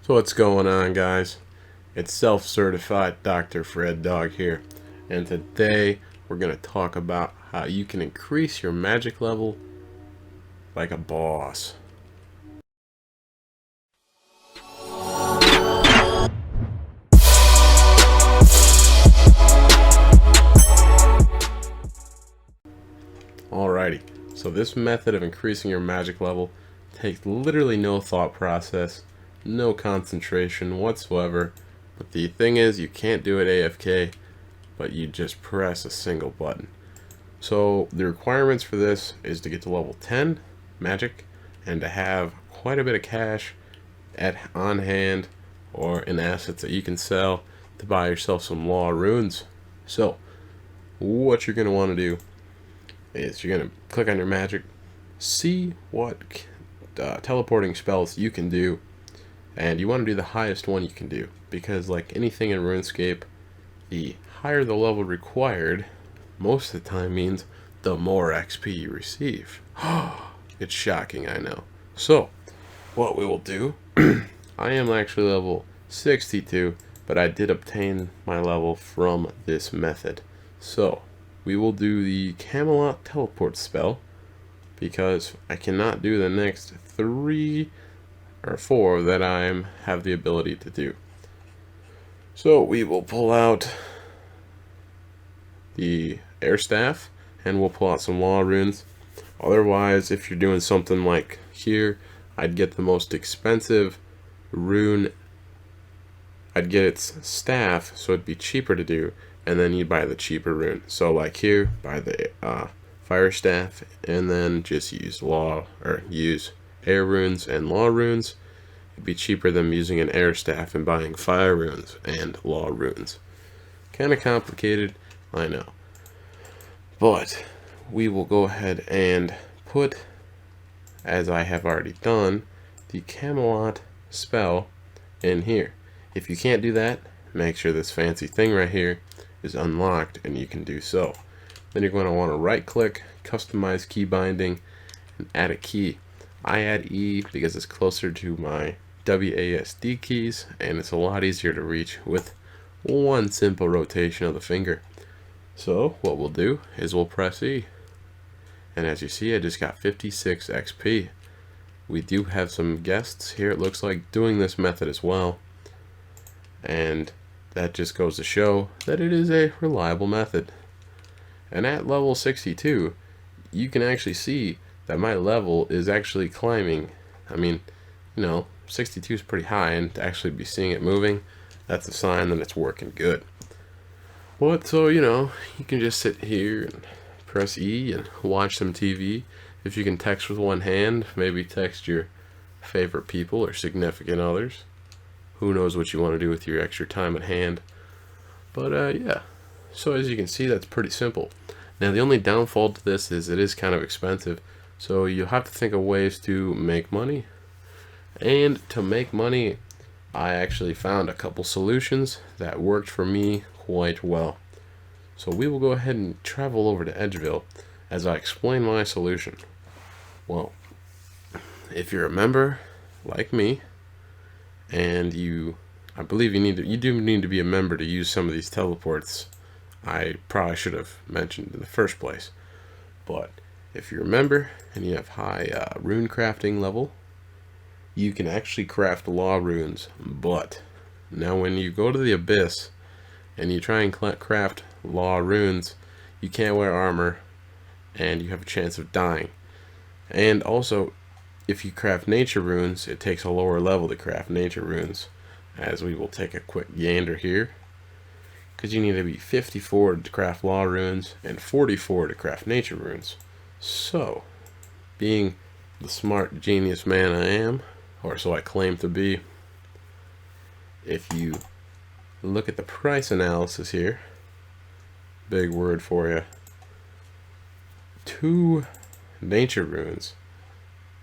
So what's going on, guys? It's self-certified Dr. Fred Dog here, and today we're going to talk about how you can increase your magic level like a boss. Alrighty, so this method of increasing your magic level takes literally no thought process, no concentration whatsoever, but the thing is you can't do it AFK, but you just press a single button. So the requirements for this is to get to level 10 magic and to have quite a bit of cash on hand or in assets that you can sell to buy yourself some law runes. So what you're going to want to do is you're going to click on your magic, see what teleporting spells you can do, and you want to do the highest one you can do, because like anything in RuneScape, the higher the level required most of the time means the more XP you receive. It's shocking, I know. So what we will do, I am actually level 62, but I did obtain my level from this method. So we will do the Camelot teleport spell, because I cannot do the next 3 or 4 that I have the ability to do. So we will pull out the air staff and we'll pull out some law runes. Otherwise, if you're doing something like here, I'd get the most expensive rune. I'd get its staff, so it'd be cheaper to do, and then you buy the cheaper rune. So like here, buy the fire staff, and then just use air runes and law runes. It'd be cheaper than using an air staff and buying fire runes and law runes. Kind of complicated, I know. But we will go ahead and put, as I have already done, the Camelot spell in here. If you can't do that, make sure this fancy thing right here is unlocked and you can do so. Then you're going to want to right click, customize key binding, and add a key. I add E because it's closer to my WASD keys and it's a lot easier to reach with one simple rotation of the finger. So what we'll do is we'll press E, and as you see, I just got 56 XP. We do have some guests here, it looks like, doing this method as well, and that just goes to show that it is a reliable method. And at level 62, you can actually see that my level is actually climbing. I mean, 62 is pretty high, and to actually be seeing it moving, that's a sign that it's working good. But so, you can just sit here and press E and watch some TV. If you can text with one hand, maybe text your favorite people or significant others. Who knows what you want to do with your extra time at hand. But yeah, so as you can see, that's pretty simple. Now the only downfall to this is it is kind of expensive, so you'll have to think of ways to make money. And to make money, I actually found a couple solutions that worked for me quite well. So we will go ahead and travel over to Edgeville as I explain my solution. Well, if you're a member like me, and I believe you do need to be a member to use some of these teleports. I probably should have mentioned in the first place. But if you're a member and you have high rune crafting level, you can actually craft law runes. But now when you go to the abyss and you try and craft law runes, you can't wear armor and you have a chance of dying. And also, if you craft nature runes, it takes a lower level to craft nature runes, as we will take a quick gander here, because you need to be 54 to craft law runes and 44 to craft nature runes. So, being the smart genius man I am, or so I claim to be, if you look at the price analysis here, big word for you, 2 nature runes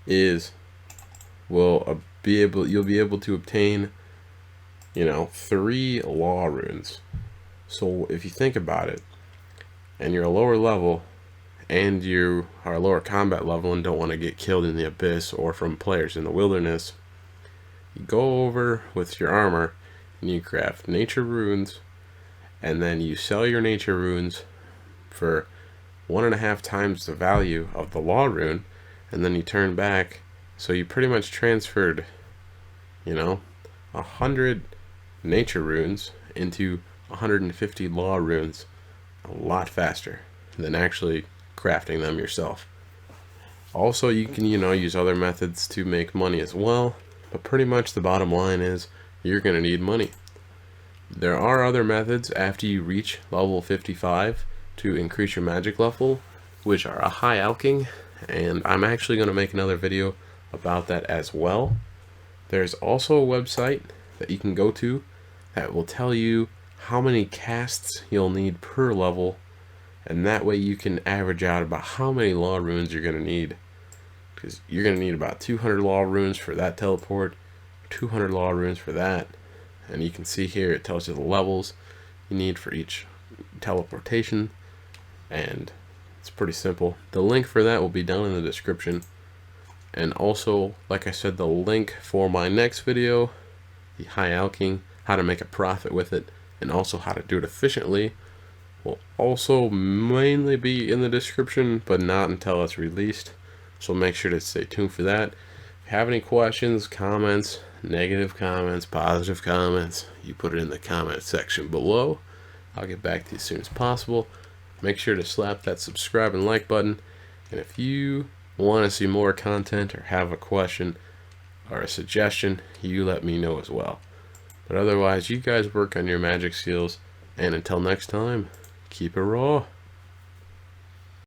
you'll be able to obtain 3 law runes. So if you think about it, and you're a lower level and you are a lower combat level and don't want to get killed in the abyss or from players in the wilderness, you go over with your armor and you craft nature runes, and then you sell your nature runes for 1.5 times the value of the law rune, and then you turn back. So you pretty much transferred, 100 nature runes into 150 law runes a lot faster than actually crafting them yourself. Also, you can, use other methods to make money as well, but pretty much the bottom line is you're going to need money. There are other methods after you reach level 55 to increase your magic level, which are a high alching, and I'm actually going to make another video about that as well. There's also a website that you can go to that will tell you how many casts you'll need per level, and that way you can average out about how many law runes you're going to need, because you're going to need about 200 law runes for that teleport, 200 law runes for that, and you can see here it tells you the levels you need for each teleportation, and it's pretty simple. The link for that will be down in the description, and also, like I said, the link for my next video, the high alching, how to make a profit with it, and also how to do it efficiently, will also mainly be in the description, but not until it's released. So make sure to stay tuned for that. If you have any questions, comments, negative comments, positive comments, you put it in the comment section below. I'll get back to you as soon as possible. Make sure to slap that subscribe and like button. And if you want to see more content or have a question or a suggestion, you let me know as well. But otherwise, you guys work on your magic skills, and until next time, keep it raw.